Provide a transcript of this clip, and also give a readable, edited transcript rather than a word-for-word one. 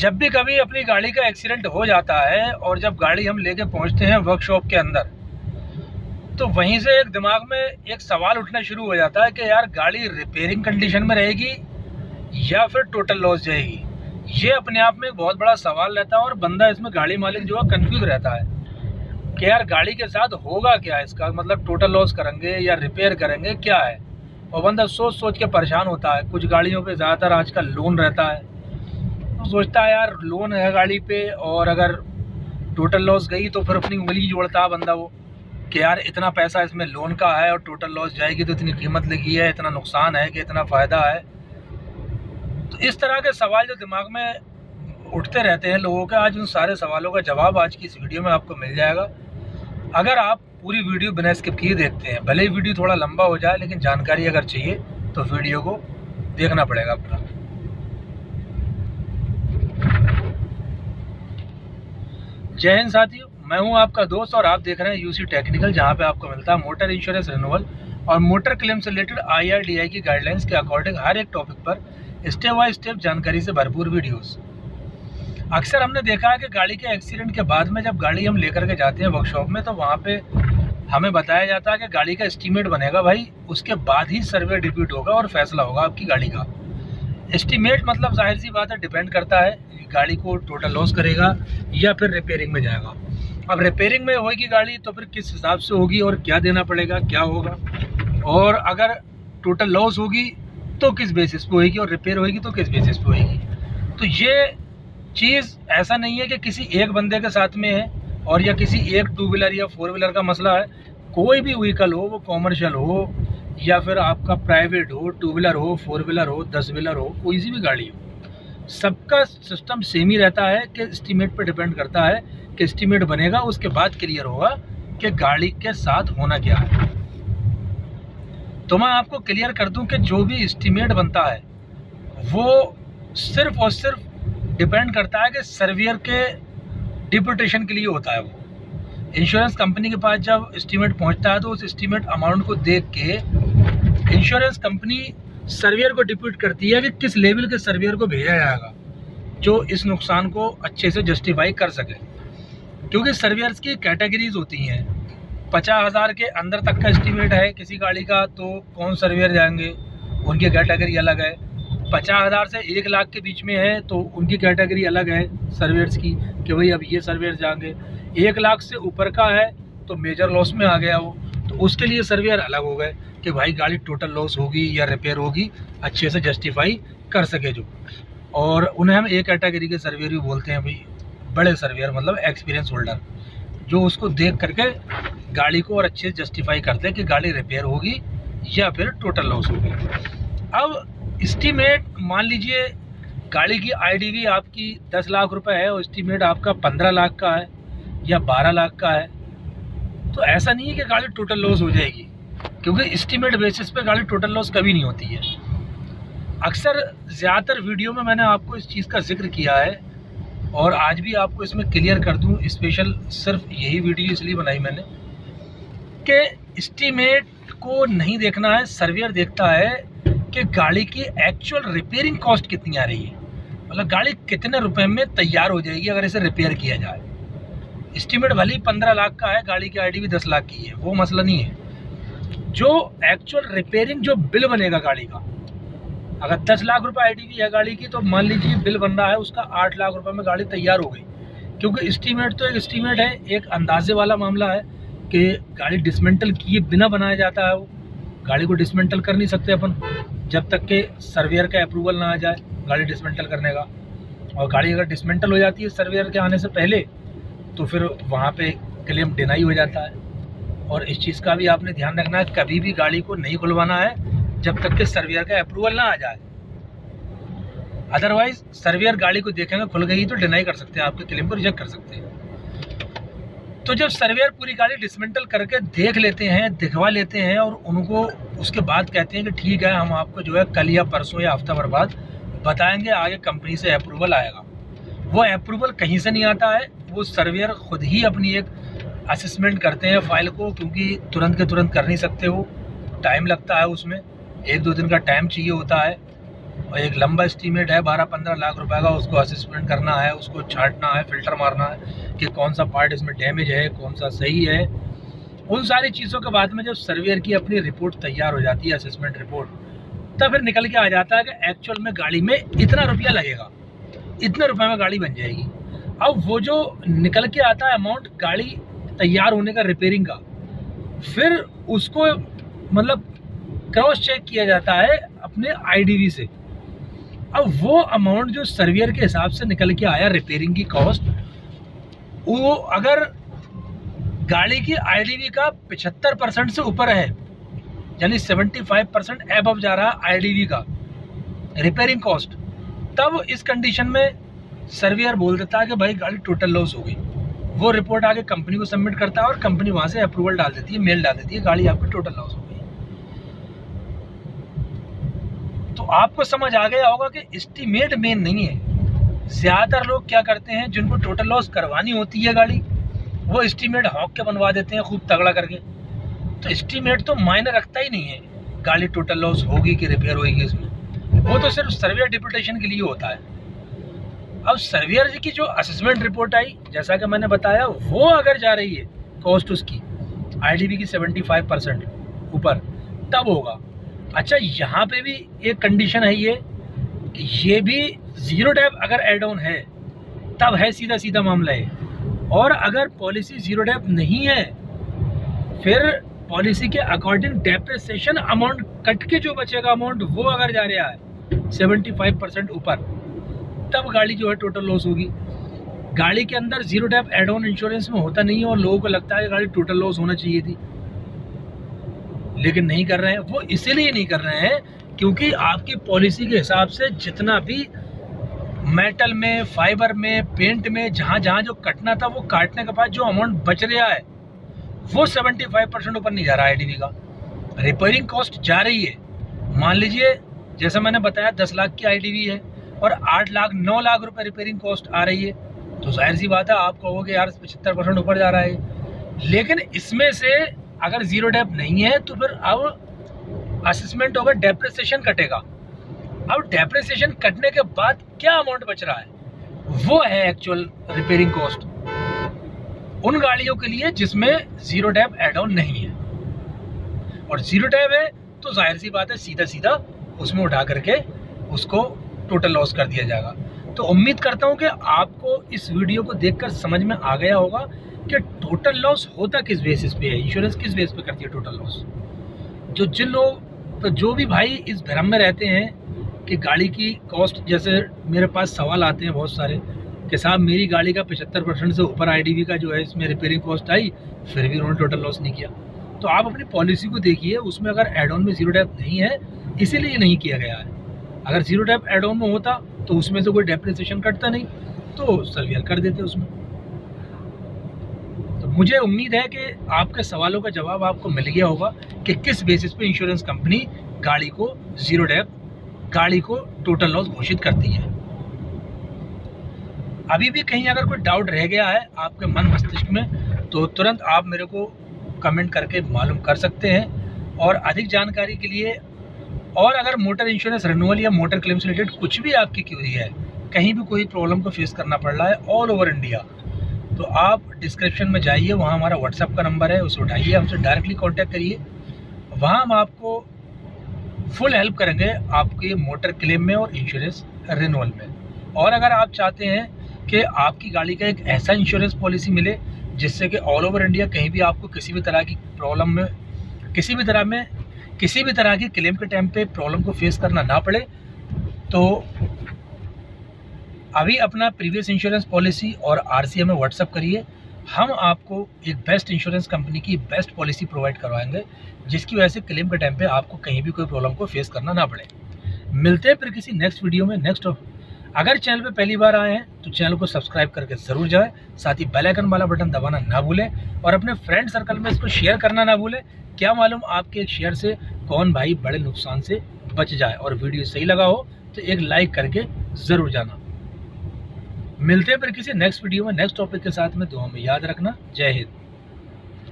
जब भी कभी अपनी गाड़ी का एक्सीडेंट हो जाता है और जब गाड़ी हम लेके पहुंचते हैं वर्कशॉप के अंदर, तो वहीं से एक दिमाग में एक सवाल उठना शुरू हो जाता है कि यार गाड़ी रिपेयरिंग कंडीशन में रहेगी या फिर टोटल लॉस जाएगी। ये अपने आप में एक बहुत बड़ा सवाल रहता है और बंदा इसमें गाड़ी मालिक जो है कंफ्यूज रहता है कि यार गाड़ी के साथ होगा क्या, इसका मतलब टोटल लॉस करेंगे या रिपेयर करेंगे क्या है। और बंदा सोच सोच के परेशान होता है। कुछ गाड़ियों पे ज़्यादातर आजकल लोन रहता है, तो सोचता है यार लोन है गाड़ी पे और अगर टोटल लॉस गई तो फिर अपनी उंगली जोड़ता है बंदा वो कि यार इतना पैसा इसमें लोन का है और टोटल लॉस जाएगी तो इतनी कीमत लगी है, इतना नुकसान है कि इतना फ़ायदा है। तो इस तरह के सवाल जो दिमाग में उठते रहते हैं लोगों के, आज उन सारे सवालों का जवाब आज की इस वीडियो में आपको मिल जाएगा। अगर आप पूरी वीडियो बिना स्किप किए देखते हैं, भले ही वीडियो थोड़ा लंबा हो जाए लेकिन जानकारी अगर चाहिए तो वीडियो को देखना पड़ेगा पूरा। जय हिंद साथियों, मैं हूं आपका दोस्त और आप देख रहे हैं यूसी टेक्निकल, जहां पे आपको मिलता है मोटर इंश्योरेंस रिन्यूअल और मोटर क्लेम से रिलेटेड IRDAI की गाइडलाइंस के अकॉर्डिंग हर एक टॉपिक पर स्टेप बाय स्टेप जानकारी से भरपूर वीडियोस। अक्सर हमने देखा है कि गाड़ी के एक्सीडेंट के बाद में जब गाड़ी हम लेकर के जाते हैं वर्कशॉप में, तो वहाँ पे हमें बताया जाता है कि गाड़ी का एस्टीमेट बनेगा भाई, उसके बाद ही सर्वे रिपीट होगा और फैसला होगा आपकी गाड़ी का। एस्टीमेट मतलब जाहिर सी बात है डिपेंड करता है गाड़ी को टोटल लॉस करेगा या फिर रिपेयरिंग में जाएगा। अब रिपेयरिंग में होगी गाड़ी तो फिर किस हिसाब से होगी और क्या देना पड़ेगा, क्या होगा, और अगर टोटल लॉस होगी तो किस बेसिस पे होगी और रिपेयर होगी तो किस बेसिस पे होगी। तो ये चीज़ ऐसा नहीं है कि किसी एक बंदे के साथ में है और या किसी एक टू व्हीलर या फोर व्हीलर का मसला है। कोई भी व्हीकल हो, वो कॉमर्शियल हो या फिर आपका प्राइवेट हो, टू व्हीलर हो, फोर व्हीलर हो, 10 व्हीलर हो, कोई सी भी गाड़ी हो, सबका सिस्टम सेम ही रहता है कि एस्टीमेट पे डिपेंड करता है कि एस्टीमेट बनेगा, उसके बाद क्लियर होगा कि गाड़ी के साथ होना क्या है। तो मैं आपको क्लियर कर दूं कि जो भी एस्टीमेट बनता है वो सिर्फ और सिर्फ डिपेंड करता है कि सर्वेयर के डिप्यूटेशन के लिए होता है। वो इंश्योरेंस कंपनी के पास जब एस्टीमेट पहुंचता है तो उस एस्टीमेट अमाउंट को देख के इंश्योरेंस कंपनी सर्वेयर को डिप्यूट करती है कि किस लेवल के सर्वेयर को भेजा जाएगा जो इस नुकसान को अच्छे से जस्टिफाई कर सके। क्योंकि सर्वेयर्स की कैटेगरीज होती हैं, 50,000 के अंदर तक का एस्टीमेट है किसी गाड़ी का तो कौन सर्वेयर जाएंगे, उनकी कैटेगरी अलग है। 50,000 से 1 लाख के बीच में है तो उनकी कैटेगरी अलग है सर्वेयर्स की कि भाई अब ये सर्वेयर जाएंगे। 1 लाख से ऊपर का है तो मेजर लॉस में आ गया वो, तो उसके लिए सर्वेयर अलग हो गए कि भाई गाड़ी टोटल लॉस होगी या रिपेयर होगी, अच्छे से जस्टिफाई कर सके जो। और उन्हें हम एक कैटेगरी के सर्वेयर भी बोलते हैं भाई, बड़े सर्वेयर मतलब एक्सपीरियंस होल्डर, जो उसको देख करके गाड़ी को और अच्छे से जस्टिफाई करते हैं कि गाड़ी रिपेयर होगी या फिर टोटल लॉस होगी। अब एस्टीमेट मान लीजिए गाड़ी की IDV आपकी 10 लाख रुपए है और एस्टीमेट आपका 15 लाख का है या 12 लाख का है, तो ऐसा नहीं है कि गाड़ी टोटल लॉस हो जाएगी, क्योंकि एस्टीमेट बेसिस पे गाड़ी टोटल लॉस कभी नहीं होती है। अक्सर ज़्यादातर वीडियो में मैंने आपको इस चीज़ का जिक्र किया है और आज भी आपको इसमें क्लियर कर दूं, स्पेशल सिर्फ यही वीडियो इसलिए बनाई मैंने कि एस्टीमेट को नहीं देखना है, सर्वेयर देखता है कि गाड़ी की एक्चुअल रिपेयरिंग कॉस्ट कितनी आ रही है, मतलब गाड़ी कितने रुपए में तैयार हो जाएगी अगर इसे रिपेयर किया जाए। एस्टीमेट भले ही 15 लाख का है, गाड़ी की IDV 10 लाख की है, वो मसला नहीं है। जो एक्चुअल रिपेयरिंग जो बिल बनेगा गाड़ी का, अगर 10 लाख रुपए IDV है गाड़ी की, तो मान लीजिए बिल बन रहा है उसका 8 लाख रुपए में गाड़ी तैयार हो गई। क्योंकि एस्टीमेट तो एक एस्टीमेट है, एक अंदाजे वाला मामला है कि गाड़ी डिसमेंटल किए बिना बनाया जाता है। वो गाड़ी को डिसमेंटल कर नहीं सकते अपन जब तक कि सर्वेयर का अप्रूवल ना आ जाए गाड़ी डिसमेंटल करने का। और गाड़ी अगर डिसमेंटल हो जाती है सर्वेयर के आने से पहले तो फिर वहाँ पे क्लेम डिनाई हो जाता है। और इस चीज़ का भी आपने ध्यान रखना है, कभी भी गाड़ी को नहीं खुलवाना है जब तक कि सर्वेयर का अप्रूवल ना आ जाए। अदरवाइज सर्वेयर गाड़ी को देखेंगे खुल गई तो डिनाई कर सकते हैं, आपके क्लेम को रिजेक्ट कर सकते हैं। तो जब सर्वेयर पूरी गाड़ी डिसमेंटल करके देख लेते हैं, दिखवा लेते हैं और उनको उसके बाद कहते हैं कि ठीक है हम आपको जो है कल या परसों या हफ्ता भर बाद बताएंगे, आगे कंपनी से अप्रूवल आएगा। वो अप्रूवल कहीं से नहीं आता है, वो सर्वेयर खुद ही अपनी एक असेसमेंट करते हैं फाइल को, क्योंकि तुरंत के तुरंत कर नहीं सकते, वो टाइम लगता है उसमें, 1-2 दिन का टाइम चाहिए होता है। और एक लंबा एस्टीमेट है 12-15 लाख रुपए का, उसको असेसमेंट करना है, उसको छांटना है, फिल्टर मारना है कि कौन सा पार्ट इसमें डैमेज है, कौन सा सही है। उन सारी चीज़ों के बाद में जब सर्वेयर की अपनी रिपोर्ट तैयार हो जाती है, असेसमेंट रिपोर्ट, तब फिर निकल के आ जाता है कि एक्चुअल में गाड़ी में इतना रुपया लगेगा, इतने रुपए में गाड़ी बन जाएगी। अब वो जो निकल के आता है अमाउंट गाड़ी तैयार होने का, रिपेयरिंग का, फिर उसको मतलब क्रॉस चेक किया जाता है अपने आईडीवी से। अब वो अमाउंट जो सर्वेयर के हिसाब से निकल के आया रिपेयरिंग की कॉस्ट, वो अगर गाड़ी की आईडीवी का 75% से ऊपर है, यानी 75% एबव जा रहा है आईडीवी का रिपेयरिंग कॉस्ट, तब इस कंडीशन में सर्वेयर बोल देता है कि भाई गाड़ी टोटल लॉस हो गई। वो रिपोर्ट आगे कंपनी को सबमिट करता है और कंपनी वहाँ से अप्रूवल डाल देती है, मेल डाल देती है, गाड़ी आपकी टोटल लॉस हो गई। तो आपको समझ आ गया होगा कि एस्टीमेट मेन नहीं है। ज़्यादातर लोग क्या करते हैं, जिनको टोटल लॉस करवानी होती है गाड़ी, वो एस्टीमेट हॉक के बनवा देते हैं खूब तगड़ा करके। तो एस्टीमेट तो मायने रखता ही नहीं है गाड़ी टोटल लॉस होगी कि रिपेयर होगी इसमें, वो तो सिर्फ सर्वेयर डिप्यूटेशन के लिए होता है। अब सर्वेयर जी की जो असेसमेंट रिपोर्ट आई, जैसा कि मैंने बताया, वो अगर जा रही है कॉस्ट उसकी आईडीवी की 75% ऊपर, तब होगा। अच्छा, यहाँ पे भी एक कंडीशन है ये कि ये भी जीरो डेप अगर एड ऑन है तब है, सीधा सीधा मामला है। और अगर पॉलिसी जीरो डेप नहीं है, फिर पॉलिसी के अकॉर्डिंग डेप्रिसिएशन अमाउंट कट के जो बचेगा अमाउंट, वो अगर जा रहा है 75% ऊपर, तब गाड़ी जो है टोटल लॉस होगी। गाड़ी के अंदर zero dep add on insurance में होता नहीं है और लोगों को लगता है कि गाड़ी टोटल लॉस होना चाहिए थी, लेकिन नहीं कर रहे हैं। वो इसीलिए नहीं कर रहे हैं क्योंकि आपकी पॉलिसी के हिसाब से जितना भी मेटल में, फाइबर में, पेंट में, जहाँ जहाँ जो कटना था, वो काटने के बाद जो अमाउंट बच रहा है वो 75% ऊपर नहीं जा रहा है आईडीवी का। रिपेयरिंग कॉस्ट जा रही है, मान लीजिए जैसे मैंने बताया 10 लाख की आईडीवी है और 8 लाख 9 लाख रुपए रिपेयरिंग कॉस्ट आ रही है, तो जाहिर सी बात है आप कहोगे यार 75% ऊपर जा रहा है। लेकिन इसमें से अगर जीरो डेप नहीं है तो फिर अब असेसमेंट होगा, डेप्रिसिएशन कटेगा। अब डेप्रिसिएशन कटने के बाद क्या अमाउंट बच रहा है, वो है एक्चुअल रिपेयरिंग कॉस्ट उन गाड़ियों के लिए जिसमें जीरो डेप एड ऑन नहीं है। और जीरो डेप है तो जाहिर सी बात है सीधा सीधा उसमें उठा करके उसको टोटल लॉस कर दिया जाएगा। तो उम्मीद करता हूँ कि आपको इस वीडियो को देखकर समझ में आ गया होगा कि टोटल लॉस होता किस बेसिस पे है, इंश्योरेंस किस बेस पे करती है टोटल लॉस। जिन लोग, तो जो भी भाई इस भ्रम में रहते हैं कि गाड़ी की कॉस्ट, जैसे मेरे पास सवाल आते हैं बहुत सारे कि साहब मेरी गाड़ी का 75% से ऊपर आईडीवी का जो है इसमें रिपेयरिंग कॉस्ट आई, फिर भी उन्होंने टोटल लॉस नहीं किया। तो आप अपनी पॉलिसी को देखिए, उसमें अगर एड ऑन में जीरो डेप नहीं है इसीलिए नहीं किया गया है। अगर जीरो डेप एड ऑन में होता तो उसमें से कोई डेप्रिसिएशन कटता नहीं, तो सर्वेयर कर देते उसमें। तो मुझे उम्मीद है कि आपके सवालों का जवाब आपको मिल गया होगा कि किस बेसिस पे इंश्योरेंस कंपनी गाड़ी को जीरो डेप, गाड़ी को टोटल लॉस घोषित करती है। अभी भी कहीं अगर कोई डाउट रह गया है आपके मन मस्तिष्क में, तो तुरंत आप मेरे को कमेंट करके मालूम कर सकते हैं। और अधिक जानकारी के लिए, और अगर मोटर इंश्योरेंस रिन्यूअल या मोटर क्लेम से रिलेटेड कुछ भी आपकी क्वेरी है, कहीं भी कोई प्रॉब्लम को फेस करना पड़ रहा है ऑल ओवर इंडिया, तो आप डिस्क्रिप्शन में जाइए, वहाँ हमारा व्हाट्सएप का नंबर है, उसे उठाइए, हमसे डायरेक्टली कांटेक्ट करिए। वहाँ हम आपको फुल हेल्प करेंगे आपके मोटर क्लेम में और इंश्योरेंस रिन्यूअल में। और अगर आप चाहते हैं कि आपकी गाड़ी का एक ऐसा इंश्योरेंस पॉलिसी मिले जिससे कि ऑल ओवर इंडिया कहीं भी आपको किसी भी तरह की प्रॉब्लम में, किसी भी तरह की क्लेम के टाइम पे प्रॉब्लम को फेस करना ना पड़े, तो अभी अपना प्रीवियस इंश्योरेंस पॉलिसी और आरसी हमें व्हाट्सअप करिए। हम आपको एक बेस्ट इंश्योरेंस कंपनी की बेस्ट पॉलिसी प्रोवाइड करवाएंगे जिसकी वजह से क्लेम के टाइम पे आपको कहीं भी कोई प्रॉब्लम को फेस करना ना पड़े। मिलते हैं फिर किसी नेक्स्ट वीडियो में, नेक्स्ट। अगर चैनल पे पहली बार आए हैं तो चैनल को सब्सक्राइब करके ज़रूर जाएं, साथ ही बेल आइकन वाला बटन दबाना ना भूलें और अपने फ्रेंड सर्कल में इसको शेयर करना ना भूलें। क्या मालूम आपके एक शेयर से कौन भाई बड़े नुकसान से बच जाए। और वीडियो सही लगा हो तो एक लाइक करके ज़रूर जाना। मिलते हैं फिर किसी नेक्स्ट वीडियो में नेक्स्ट टॉपिक के साथ में। दुआ में याद रखना। जय हिंद।